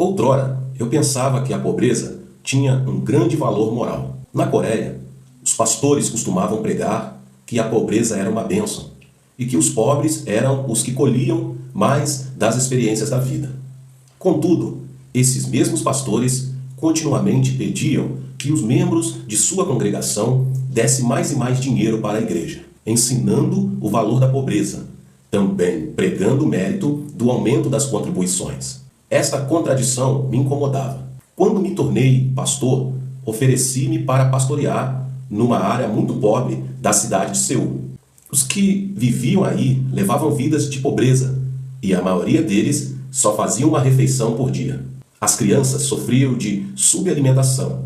Outrora, eu pensava que a pobreza tinha um grande valor moral. Na Coreia, os pastores costumavam pregar que a pobreza era uma bênção e que os pobres eram os que colhiam mais das experiências da vida. Contudo, esses mesmos pastores continuamente pediam que os membros de sua congregação dessem mais e mais dinheiro para a igreja, ensinando o valor da pobreza, também pregando o mérito do aumento das contribuições. Esta contradição me incomodava. Quando me tornei pastor, ofereci-me para pastorear numa área muito pobre da cidade de Seul. Os que viviam aí levavam vidas de pobreza e a maioria deles só fazia uma refeição por dia. As crianças sofriam de subalimentação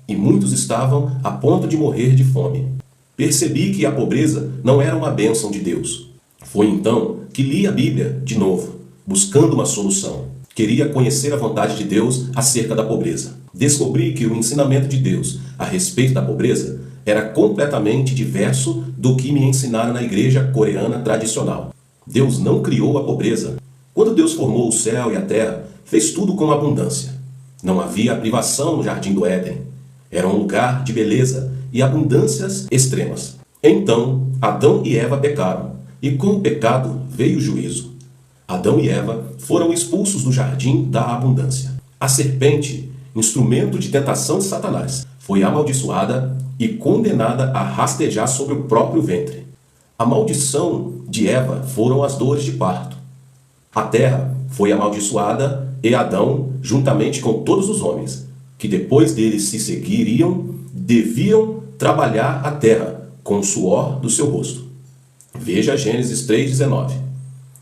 e muitos estavam a ponto de morrer de fome. Percebi que a pobreza não era uma bênção de Deus. Foi então que li a Bíblia de novo, buscando uma solução. Queria conhecer a vontade de Deus acerca da pobreza. Descobri que o ensinamento de Deus a respeito da pobreza era completamente diverso do que me ensinaram na igreja coreana tradicional. Deus não criou a pobreza. Quando Deus formou o céu e a terra, fez tudo com abundância. Não havia privação no jardim do Éden. Era um lugar de beleza e abundâncias extremas. Então, Adão e Eva pecaram, e com o pecado veio o juízo. Adão e Eva foram expulsos do jardim da abundância. A serpente, instrumento de tentação de Satanás, foi amaldiçoada e condenada a rastejar sobre o próprio ventre. A maldição de Eva foram as dores de parto. A terra foi amaldiçoada e Adão, juntamente com todos os homens, que depois deles se seguiriam, deviam trabalhar a terra com o suor do seu rosto. Veja Gênesis 3,19.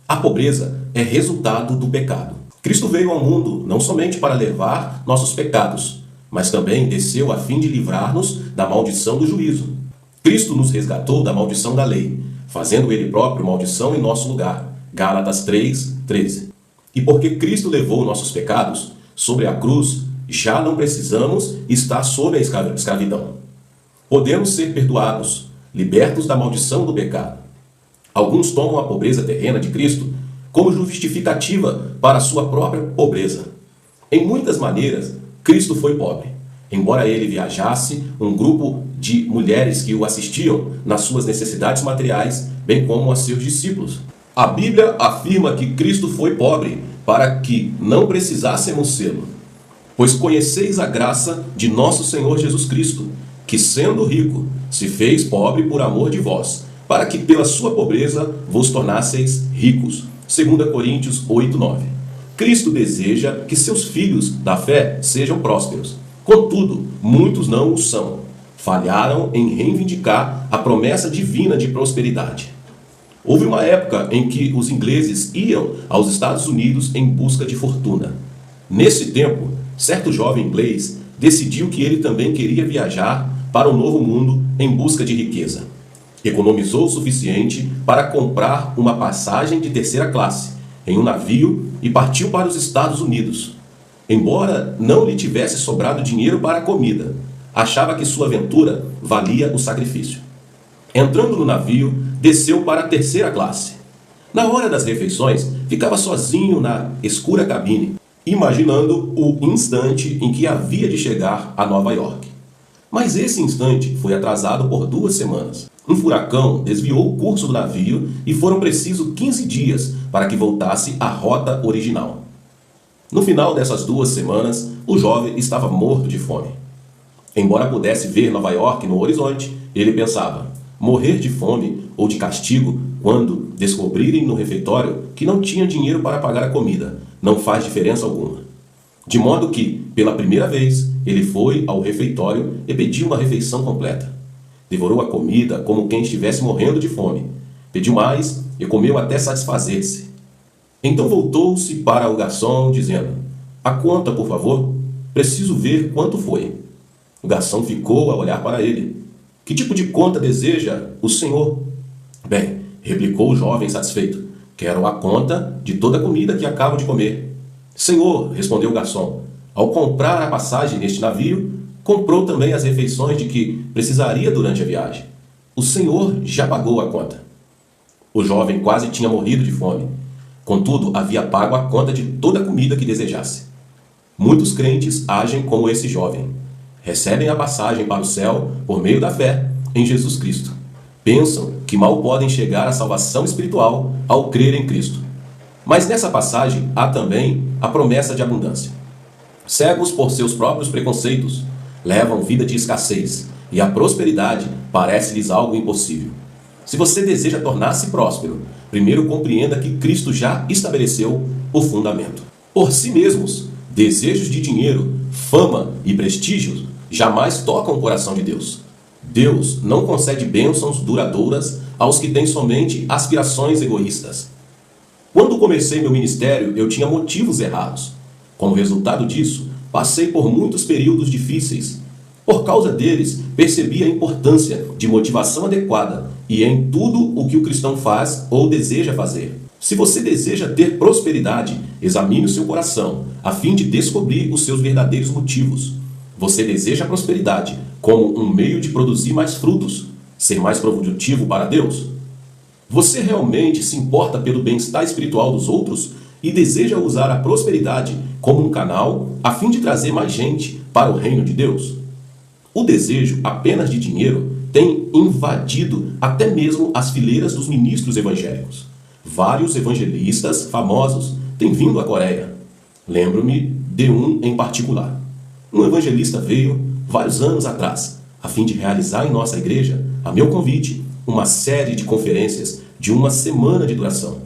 A pobreza é resultado do pecado. Cristo veio ao mundo não somente para levar nossos pecados, mas também desceu a fim de livrar-nos da maldição do juízo. Cristo nos resgatou da maldição da lei, fazendo Ele próprio maldição em nosso lugar. Gálatas 3:13. E porque Cristo levou nossos pecados sobre a cruz, já não precisamos estar sob a escravidão. Podemos ser perdoados, libertos da maldição do pecado. Alguns tomam a pobreza terrena de Cristo como justificativa para a sua própria pobreza. Em muitas maneiras, Cristo foi pobre. Embora ele viajasse, um grupo de mulheres que o assistiam nas suas necessidades materiais, bem como a seus discípulos. A Bíblia afirma que Cristo foi pobre para que não precisássemos sê-lo. Pois conheceis a graça de nosso Senhor Jesus Cristo, que sendo rico, se fez pobre por amor de vós, para que pela sua pobreza vos tornasseis ricos. 2 Coríntios 8:9. Cristo deseja que seus filhos da fé sejam prósperos. Contudo, muitos não o são. Falharam em reivindicar a promessa divina de prosperidade. Houve uma época em que os ingleses iam aos Estados Unidos em busca de fortuna. Nesse tempo, certo jovem inglês decidiu que ele também queria viajar para o novo mundo em busca de riqueza. Economizou o suficiente para comprar uma passagem de terceira classe em um navio e partiu para os Estados Unidos. Embora não lhe tivesse sobrado dinheiro para a comida, achava que sua aventura valia o sacrifício. Entrando no navio, desceu para a terceira classe. Na hora das refeições, ficava sozinho na escura cabine, imaginando o instante em que havia de chegar a Nova York. Mas esse instante foi atrasado por 2 semanas. Um furacão desviou o curso do navio e foram precisos 15 dias para que voltasse à rota original. No final dessas 2 semanas, o jovem estava morto de fome. Embora pudesse ver Nova York no horizonte, ele pensava: morrer de fome ou de castigo quando descobrirem no refeitório que não tinha dinheiro para pagar a comida não faz diferença alguma. De modo que, pela primeira vez, ele foi ao refeitório e pediu uma refeição completa. Devorou a comida como quem estivesse morrendo de fome. Pediu mais e comeu até satisfazer-se. Então voltou-se para o garçom, dizendo: a conta, por favor. Preciso ver quanto foi. O garçom ficou a olhar para ele. Que tipo de conta deseja o senhor? Bem, replicou o jovem satisfeito. Quero a conta de toda a comida que acabo de comer. Senhor, respondeu o garçom, ao comprar a passagem neste navio, comprou também as refeições de que precisaria durante a viagem. O senhor já pagou a conta. O jovem quase tinha morrido de fome. Contudo, havia pago a conta de toda a comida que desejasse. Muitos crentes agem como esse jovem. Recebem a passagem para o céu por meio da fé em Jesus Cristo. Pensam que mal podem chegar à salvação espiritual ao crer em Cristo. Mas nessa passagem há também a promessa de abundância. Cegos por seus próprios preconceitos, levam vida de escassez e a prosperidade parece-lhes algo impossível. Se você deseja tornar-se próspero, primeiro compreenda que Cristo já estabeleceu o fundamento. Por si mesmos, desejos de dinheiro, fama e prestígio jamais tocam o coração de Deus. Deus não concede bênçãos duradouras aos que têm somente aspirações egoístas. Quando comecei meu ministério, eu tinha motivos errados. Como resultado disso, passei por muitos períodos difíceis. Por causa deles, percebi a importância de motivação adequada e em tudo o que o cristão faz ou deseja fazer. Se você deseja ter prosperidade, examine o seu coração, a fim de descobrir os seus verdadeiros motivos. Você deseja a prosperidade como um meio de produzir mais frutos, ser mais produtivo para Deus? Você realmente se importa pelo bem-estar espiritual dos outros e deseja usar a prosperidade como um canal a fim de trazer mais gente para o reino de Deus? O desejo apenas de dinheiro tem invadido até mesmo as fileiras dos ministros evangélicos. Vários evangelistas famosos têm vindo à Coreia. Lembro-me de um em particular. Um evangelista veio vários anos atrás, a fim de realizar em nossa igreja, a meu convite, uma série de conferências de uma semana de duração.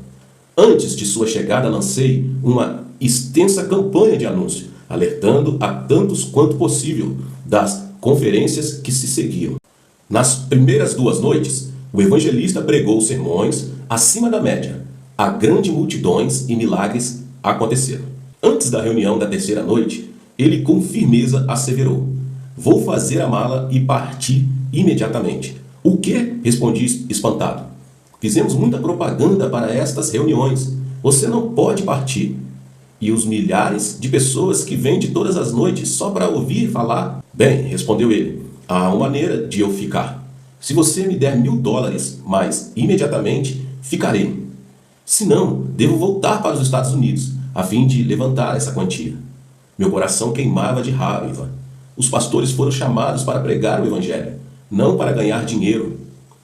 Antes de sua chegada, lancei uma extensa campanha de anúncio, alertando a tantos quanto possível das conferências que se seguiam. Nas primeiras 2 noites, o evangelista pregou sermões acima da média. Há grandes multidões e milagres aconteceram. Antes da reunião da 3ª noite, ele com firmeza asseverou: "Vou fazer a mala e partir imediatamente." "O quê?" respondi espantado. "Fizemos muita propaganda para estas reuniões. Você não pode partir." "E os milhares de pessoas que vêm de todas as noites só para ouvir falar?" "Bem," respondeu ele, "há uma maneira de eu ficar. Se você me der $1000, mas imediatamente ficarei. Se não, devo voltar para os Estados Unidos, a fim de levantar essa quantia." Meu coração queimava de raiva. Os pastores foram chamados para pregar o evangelho, não para ganhar dinheiro.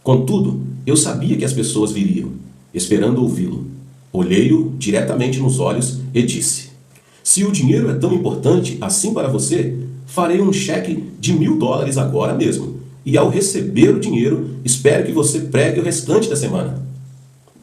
Contudo, eu sabia que as pessoas viriam, esperando ouvi-lo. Olhei-o diretamente nos olhos e disse: "Se o dinheiro é tão importante assim para você, farei um cheque de $1000 agora mesmo, e ao receber o dinheiro, espero que você pregue o restante da semana."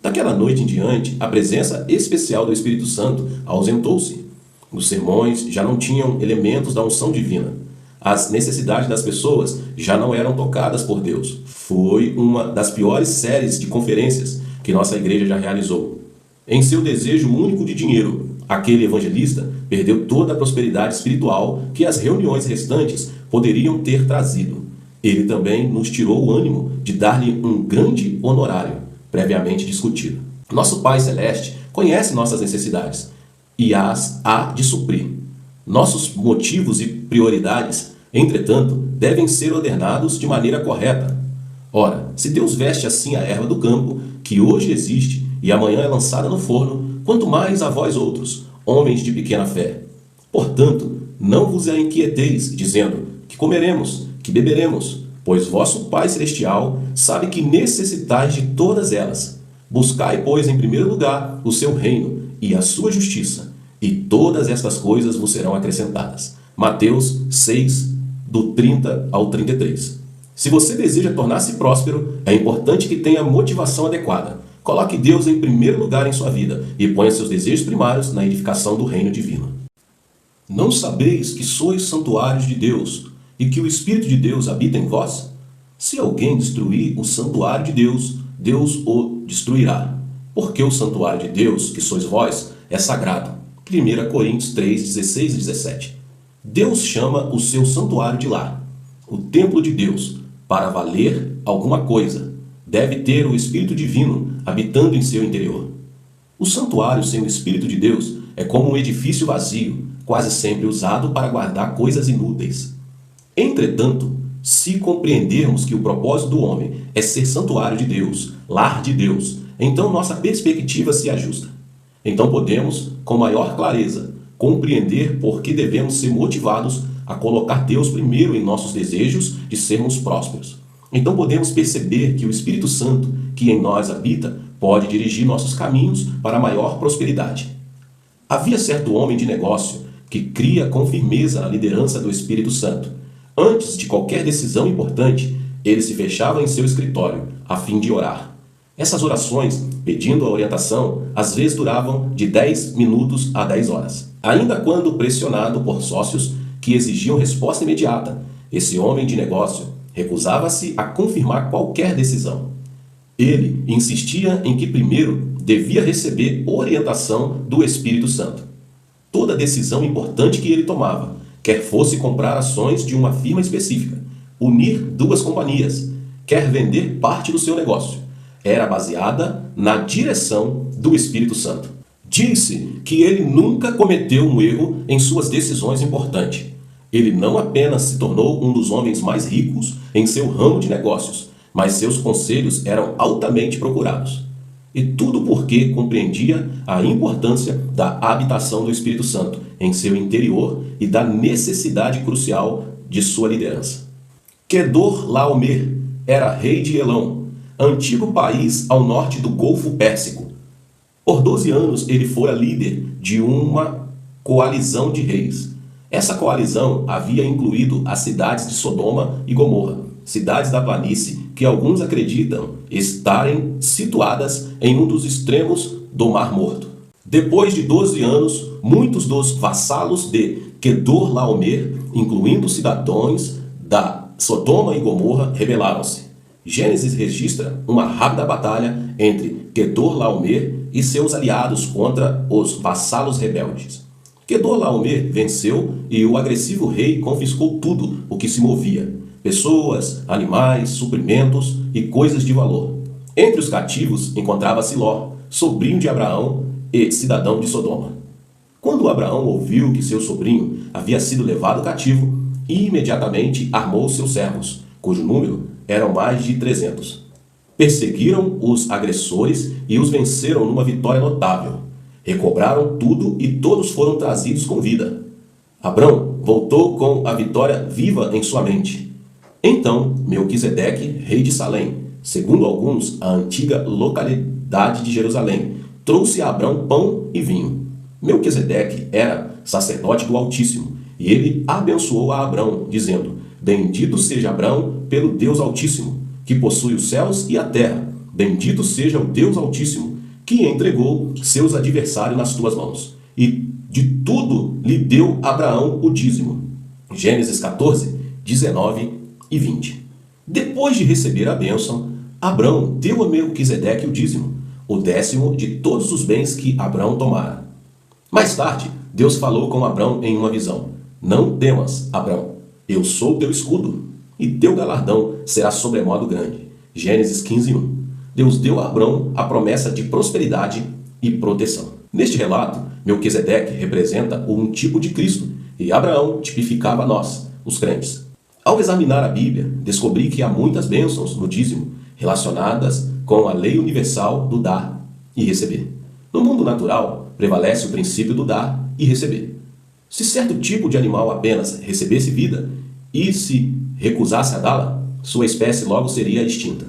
Daquela noite em diante, a presença especial do Espírito Santo ausentou-se. Os sermões já não tinham elementos da unção divina. As necessidades das pessoas já não eram tocadas por Deus. Foi uma das piores séries de conferências que nossa igreja já realizou. Em seu desejo único de dinheiro, aquele evangelista perdeu toda a prosperidade espiritual que as reuniões restantes poderiam ter trazido. Ele também nos tirou o ânimo de dar-lhe um grande honorário, previamente discutido. Nosso Pai Celeste conhece nossas necessidades e as há de suprir. Nossos motivos e prioridades, entretanto, devem ser ordenados de maneira correta. Ora, se Deus veste assim a erva do campo, que hoje existe e amanhã é lançada no forno, quanto mais a vós outros, homens de pequena fé. Portanto, não vos inquieteis, dizendo: que comeremos, que beberemos, pois vosso Pai Celestial sabe que necessitais de todas elas. Buscai, pois, em primeiro lugar o seu reino e a sua justiça, e todas estas coisas vos serão acrescentadas. Mateus 6, do 30 ao 33. Se você deseja tornar-se próspero, é importante que tenha motivação adequada. Coloque Deus em primeiro lugar em sua vida e ponha seus desejos primários na edificação do reino divino. Não sabeis que sois santuários de Deus e que o Espírito de Deus habita em vós? Se alguém destruir o santuário de Deus, Deus o destruirá. Porque o santuário de Deus, que sois vós, é sagrado. 1 Coríntios 3, 16 e 17. Deus chama o seu santuário de lar. O templo de Deus, para valer alguma coisa, deve ter o Espírito Divino habitando em seu interior. O santuário sem o Espírito de Deus é como um edifício vazio, quase sempre usado para guardar coisas inúteis. Entretanto, se compreendermos que o propósito do homem é ser santuário de Deus, lar de Deus, então nossa perspectiva se ajusta. Então podemos, com maior clareza, compreender por que devemos ser motivados a colocar Deus primeiro em nossos desejos de sermos prósperos. Então podemos perceber que o Espírito Santo, que em nós habita, pode dirigir nossos caminhos para maior prosperidade. Havia certo homem de negócio que cria com firmeza na liderança do Espírito Santo. Antes de qualquer decisão importante, ele se fechava em seu escritório, a fim de orar. Essas orações, pedindo a orientação, às vezes duravam de 10 minutos a 10 horas. Ainda quando pressionado por sócios que exigiam resposta imediata, esse homem de negócio recusava-se a confirmar qualquer decisão. Ele insistia em que primeiro devia receber orientação do Espírito Santo. Toda decisão importante que ele tomava, quer fosse comprar ações de uma firma específica, unir duas companhias, quer vender parte do seu negócio, era baseada na direção do Espírito Santo. Disse que ele nunca cometeu um erro em suas decisões importantes. Ele não apenas se tornou um dos homens mais ricos em seu ramo de negócios, mas seus conselhos eram altamente procurados. E tudo porque compreendia a importância da habitação do Espírito Santo em seu interior e da necessidade crucial de sua liderança. Quedorlaomer era rei de Elão, antigo país ao norte do Golfo Pérsico. Por 12 anos ele fora líder de uma coalizão de reis. Essa coalizão havia incluído as cidades de Sodoma e Gomorra, cidades da planície que alguns acreditam estarem situadas em um dos extremos do Mar Morto. Depois de 12 anos, muitos dos vassalos de Quedorlaomer, incluindo cidadãos da Sodoma e Gomorra, rebelaram-se. Gênesis registra uma rápida batalha entre Quedorlaomer e seus aliados contra os vassalos rebeldes. Quedorlaomer venceu e o agressivo rei confiscou tudo o que se movia: pessoas, animais, suprimentos e coisas de valor. Entre os cativos encontrava-se Ló, sobrinho de Abraão e cidadão de Sodoma. Quando Abraão ouviu que seu sobrinho havia sido levado cativo, imediatamente armou seus servos, cujo número eram mais de 300. Perseguiram os agressores e os venceram numa vitória notável. Recobraram tudo e todos foram trazidos com vida. Abrão voltou com a vitória viva em sua mente. Então, Melquisedeque, rei de Salém, segundo alguns, a antiga localidade de Jerusalém, trouxe a Abrão pão e vinho. Melquisedeque era sacerdote do Altíssimo, e ele abençoou a Abrão, dizendo: Bendito seja Abrão pelo Deus Altíssimo, que possui os céus e a terra. Bendito seja o Deus Altíssimo, que entregou seus adversários nas tuas mãos. E de tudo lhe deu Abraão o dízimo. Gênesis 14, 19 e 20. Depois de receber a bênção, Abrão deu a Melquisedeque o dízimo, o 10º de todos os bens que Abrão tomara. Mais tarde, Deus falou com Abrão em uma visão: Não temas, Abrão, eu sou teu escudo, e teu galardão será sobremodo grande. Gênesis 15, 1. Deus deu a Abrão a promessa de prosperidade e proteção. Neste relato, Melquisedeque representa um tipo de Cristo, e Abraão tipificava nós, os crentes. Ao examinar a Bíblia, descobri que há muitas bênçãos no dízimo relacionadas com a lei universal do dar e receber. No mundo natural, prevalece o princípio do dar e receber. Se certo tipo de animal apenas recebesse vida e se recusasse a dá-la, sua espécie logo seria extinta.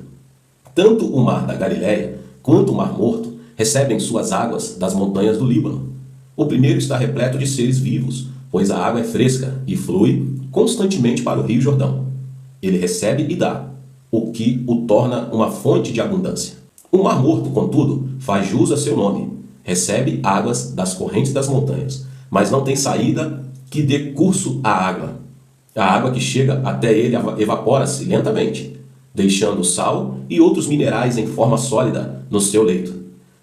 Tanto o mar da Galileia quanto o Mar Morto recebem suas águas das montanhas do Líbano. O primeiro está repleto de seres vivos, pois a água é fresca e flui constantemente para o Rio Jordão. Ele recebe e dá, o que o torna uma fonte de abundância. O Mar Morto, contudo, faz jus a seu nome. Recebe águas das correntes das montanhas, mas não tem saída que dê curso à água. A água que chega até ele evapora-se lentamente, deixando sal e outros minerais em forma sólida no seu leito.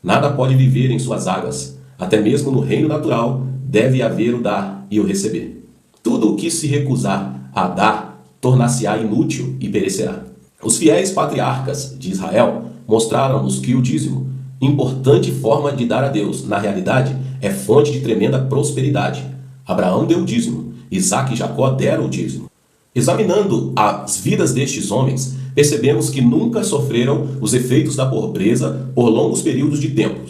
Nada pode viver em suas águas. Até mesmo no reino natural deve haver o dar e o receber. Tudo o que se recusar a dar tornar-se-á inútil e perecerá. Os fiéis patriarcas de Israel mostraram-nos que o dízimo, importante forma de dar a Deus, na realidade, é fonte de tremenda prosperidade. Abraão deu o dízimo, Isaque e Jacó deram o dízimo. Examinando as vidas destes homens, percebemos que nunca sofreram os efeitos da pobreza por longos períodos de tempo.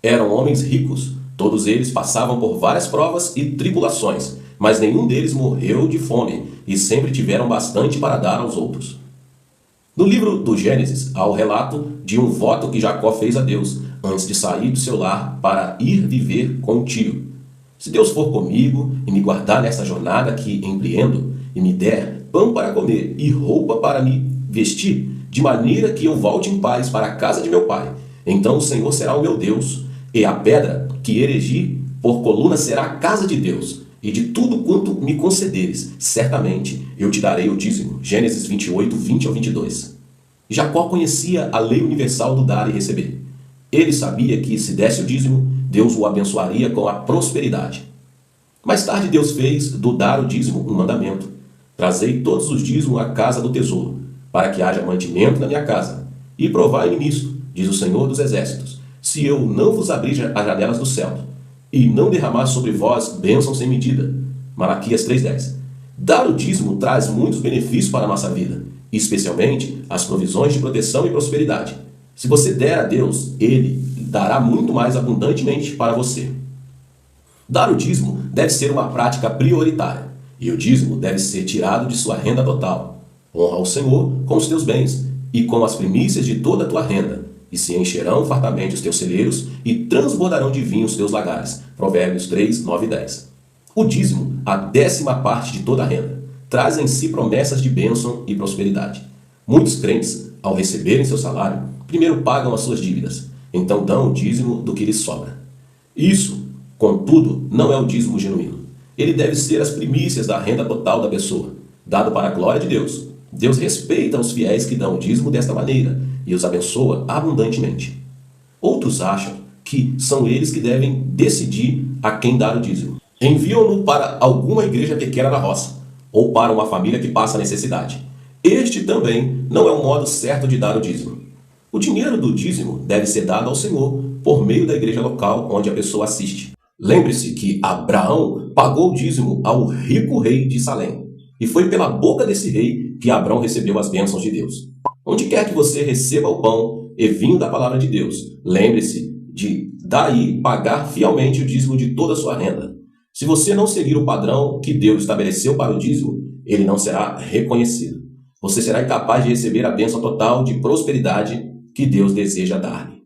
Eram homens ricos, Todos eles passavam por várias provas e tribulações, mas nenhum deles morreu de fome e sempre tiveram bastante para dar aos outros. No livro do Gênesis, há o relato de um voto que Jacó fez a Deus antes de sair do seu lar para ir viver com o tio. Se Deus for comigo e me guardar nesta jornada que empreendo, e me der pão para comer e roupa para me vestir, de maneira que eu volte em paz para a casa de meu pai, então o Senhor será o meu Deus, e a pedra que erigi por coluna será a casa de Deus, e de tudo quanto me concederes, certamente eu te darei o dízimo. Gênesis 28, 20 ao 22. Jacó conhecia a lei universal do dar e receber. Ele sabia que, se desse o dízimo, Deus o abençoaria com a prosperidade. Mais tarde, Deus fez do dar o dízimo um mandamento. Trazei todos os dízimos à casa do tesouro, para que haja mantimento na minha casa. E provai-me nisto, diz o Senhor dos Exércitos, se eu não vos abrir as janelas do céu, e não derramar sobre vós bênçãos sem medida. Malaquias 3,10. Dar o dízimo traz muitos benefícios para a nossa vida, especialmente as provisões de proteção e prosperidade. Se você der a Deus, Ele dará muito mais abundantemente para você. Dar o dízimo deve ser uma prática prioritária, e o dízimo deve ser tirado de sua renda total. Honra o Senhor com os teus bens e com as primícias de toda a tua renda, e se encherão fartamente os teus celeiros e transbordarão de vinho os teus lagares. Provérbios 3, 9 e 10. O dízimo, a 10ª parte de toda a renda, traz em si promessas de bênção e prosperidade. Muitos crentes, ao receberem seu salário, primeiro pagam as suas dívidas, então dão o dízimo do que lhes sobra. Isso, contudo, não é o dízimo genuíno. Ele deve ser as primícias da renda total da pessoa, dado para a glória de Deus. Deus respeita os fiéis que dão o dízimo desta maneira e os abençoa abundantemente. Outros acham que são eles que devem decidir a quem dar o dízimo. Enviam-no para alguma igreja pequena na roça, ou para uma família que passa necessidade. Este também não é o modo certo de dar o dízimo. O dinheiro do dízimo deve ser dado ao Senhor por meio da igreja local onde a pessoa assiste. Lembre-se que Abraão pagou o dízimo ao rico rei de Salém, e foi pela boca desse rei que Abraão recebeu as bênçãos de Deus. Onde quer que você receba o pão e vinho da palavra de Deus, lembre-se de daí pagar fielmente o dízimo de toda a sua renda. Se você não seguir o padrão que Deus estabeleceu para o dízimo, ele não será reconhecido. Você será incapaz de receber a bênção total de prosperidade que Deus deseja dar-lhe.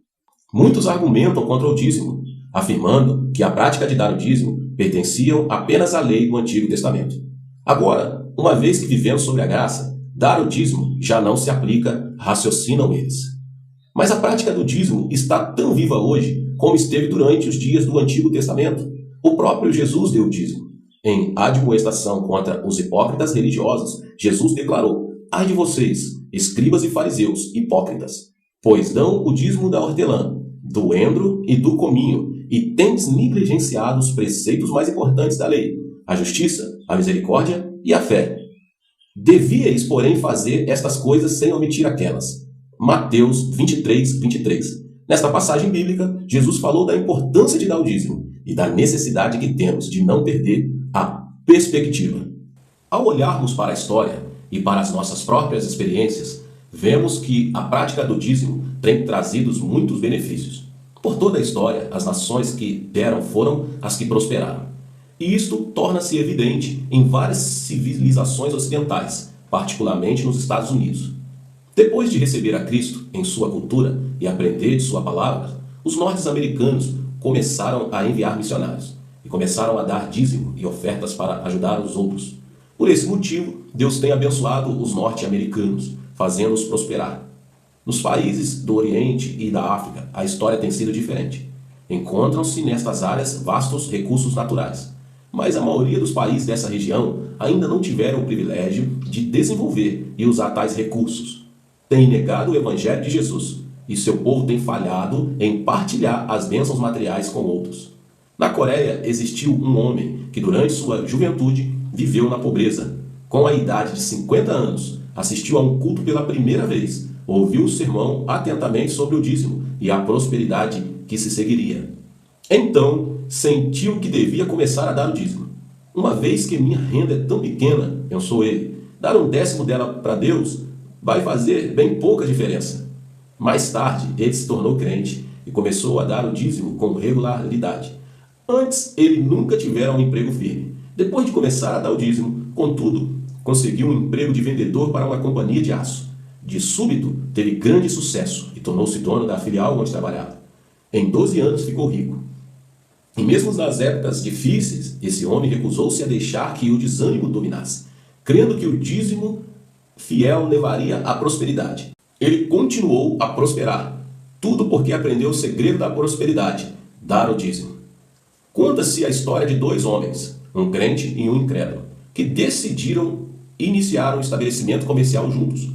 Muitos argumentam contra o dízimo, afirmando que a prática de dar o dízimo pertenciam apenas à lei do Antigo Testamento. Agora, uma vez que vivemos sobre a graça, dar o dízimo já não se aplica, raciocinam eles. Mas a prática do dízimo está tão viva hoje como esteve durante os dias do Antigo Testamento. O próprio Jesus deu o dízimo. Em admoestação contra os hipócritas religiosos, Jesus declarou: ai de vocês, escribas e fariseus, hipócritas, pois dão o dízimo da hortelã, do endro e do cominho, e tendes negligenciado os preceitos mais importantes da lei, a justiça, a misericórdia e a fé. Devíeis, porém, fazer estas coisas sem omitir aquelas. Mateus 23, 23. Nesta passagem bíblica, Jesus falou da importância de dar o dízimo e da necessidade que temos de não perder a perspectiva. Ao olharmos para a história e para as nossas próprias experiências, vemos que a prática do dízimo tem trazido muitos benefícios. Por toda a história, as nações que deram foram as que prosperaram. E isto torna-se evidente em várias civilizações ocidentais, particularmente nos Estados Unidos. Depois de receber a Cristo em sua cultura e aprender de sua palavra, os norte-americanos começaram a enviar missionários e começaram a dar dízimo e ofertas para ajudar os outros. Por esse motivo, Deus tem abençoado os norte-americanos, fazendo-os prosperar. Nos países do Oriente e da África, a história tem sido diferente. Encontram-se nestas áreas vastos recursos naturais, mas a maioria dos países dessa região ainda não tiveram o privilégio de desenvolver e usar tais recursos. Tem negado o Evangelho de Jesus, e seu povo tem falhado em partilhar as bênçãos materiais com outros. Na Coreia existiu um homem que durante sua juventude viveu na pobreza. Com a idade de 50 anos, assistiu a um culto pela primeira vez, ouviu o sermão atentamente sobre o dízimo e a prosperidade que se seguiria. Então, sentiu que devia começar a dar o dízimo. Uma vez que minha renda é tão pequena, pensou ele, dar um décimo dela para Deus vai fazer bem pouca diferença. Mais tarde, ele se tornou crente e começou a dar o dízimo com regularidade. Antes, ele nunca tivera um emprego firme. Depois de começar a dar o dízimo, contudo, conseguiu um emprego de vendedor para uma companhia de aço. De súbito, teve grande sucesso e tornou-se dono da filial onde trabalhava. Em 12 anos ficou rico. E mesmo nas épocas difíceis, esse homem recusou-se a deixar que o desânimo dominasse, crendo que o dízimo fiel levaria à prosperidade. Ele continuou a prosperar, tudo porque aprendeu o segredo da prosperidade, dar o dízimo. Conta-se a história de dois homens, um crente e um incrédulo, que decidiram iniciar um estabelecimento comercial juntos.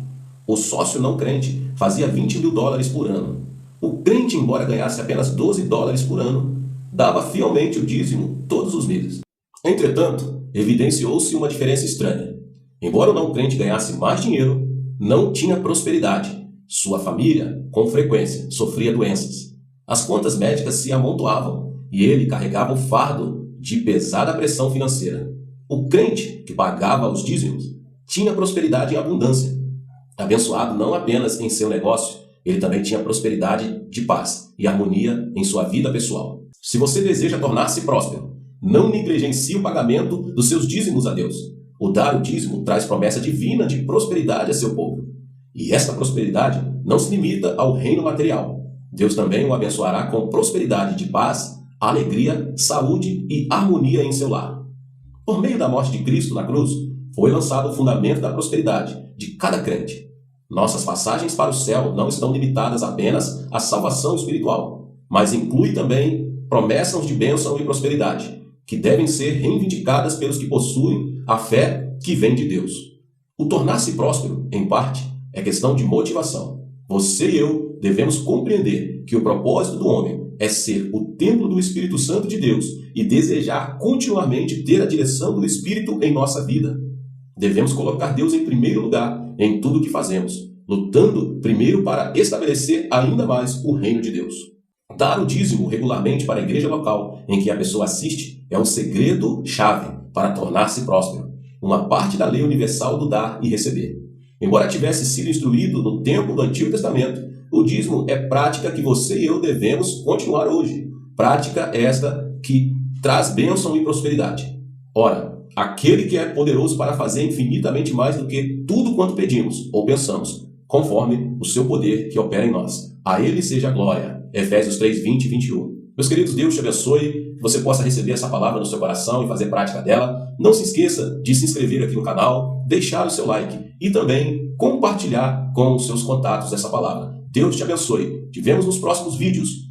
O sócio não crente fazia $20.000 por ano. O crente, embora ganhasse apenas $12 por ano, dava fielmente o dízimo todos os meses. Entretanto, evidenciou-se uma diferença estranha. Embora o não crente ganhasse mais dinheiro, não tinha prosperidade. Sua família, com frequência, sofria doenças. As contas médicas se amontoavam e ele carregava o fardo de pesada pressão financeira. O crente, que pagava os dízimos, tinha prosperidade em abundância. Abençoado não apenas em seu negócio, ele também tinha prosperidade de paz e harmonia em sua vida pessoal. Se você deseja tornar-se próspero, não negligencie o pagamento dos seus dízimos a Deus. O dar o dízimo traz promessa divina de prosperidade a seu povo. E esta prosperidade não se limita ao reino material. Deus também o abençoará com prosperidade de paz, alegria, saúde e harmonia em seu lar. Por meio da morte de Cristo na cruz, foi lançado o fundamento da prosperidade de cada crente. Nossas passagens para o céu não estão limitadas apenas à salvação espiritual, mas inclui também promessas de bênção e prosperidade, que devem ser reivindicadas pelos que possuem a fé que vem de Deus. O tornar-se próspero, em parte, é questão de motivação. Você e eu devemos compreender que o propósito do homem é ser o templo do Espírito Santo de Deus e desejar continuamente ter a direção do Espírito em nossa vida. Devemos colocar Deus em primeiro lugar em tudo o que fazemos, lutando primeiro para estabelecer ainda mais o reino de Deus. Dar o dízimo regularmente para a igreja local em que a pessoa assiste é um segredo-chave para tornar-se próspero, uma parte da lei universal do dar e receber. Embora tivesse sido instruído no tempo do Antigo Testamento, o dízimo é prática que você e eu devemos continuar hoje. Prática esta que traz bênção e prosperidade. Ora, aquele que é poderoso para fazer infinitamente mais do que tudo quanto pedimos ou pensamos, conforme o seu poder que opera em nós. A ele seja a glória. Efésios 3, 20 e 21. Meus queridos, Deus te abençoe, que você possa receber essa palavra no seu coração e fazer prática dela. Não se esqueça de se inscrever aqui no canal, deixar o seu like e também compartilhar com os seus contatos essa palavra. Deus te abençoe. Te vemos nos próximos vídeos.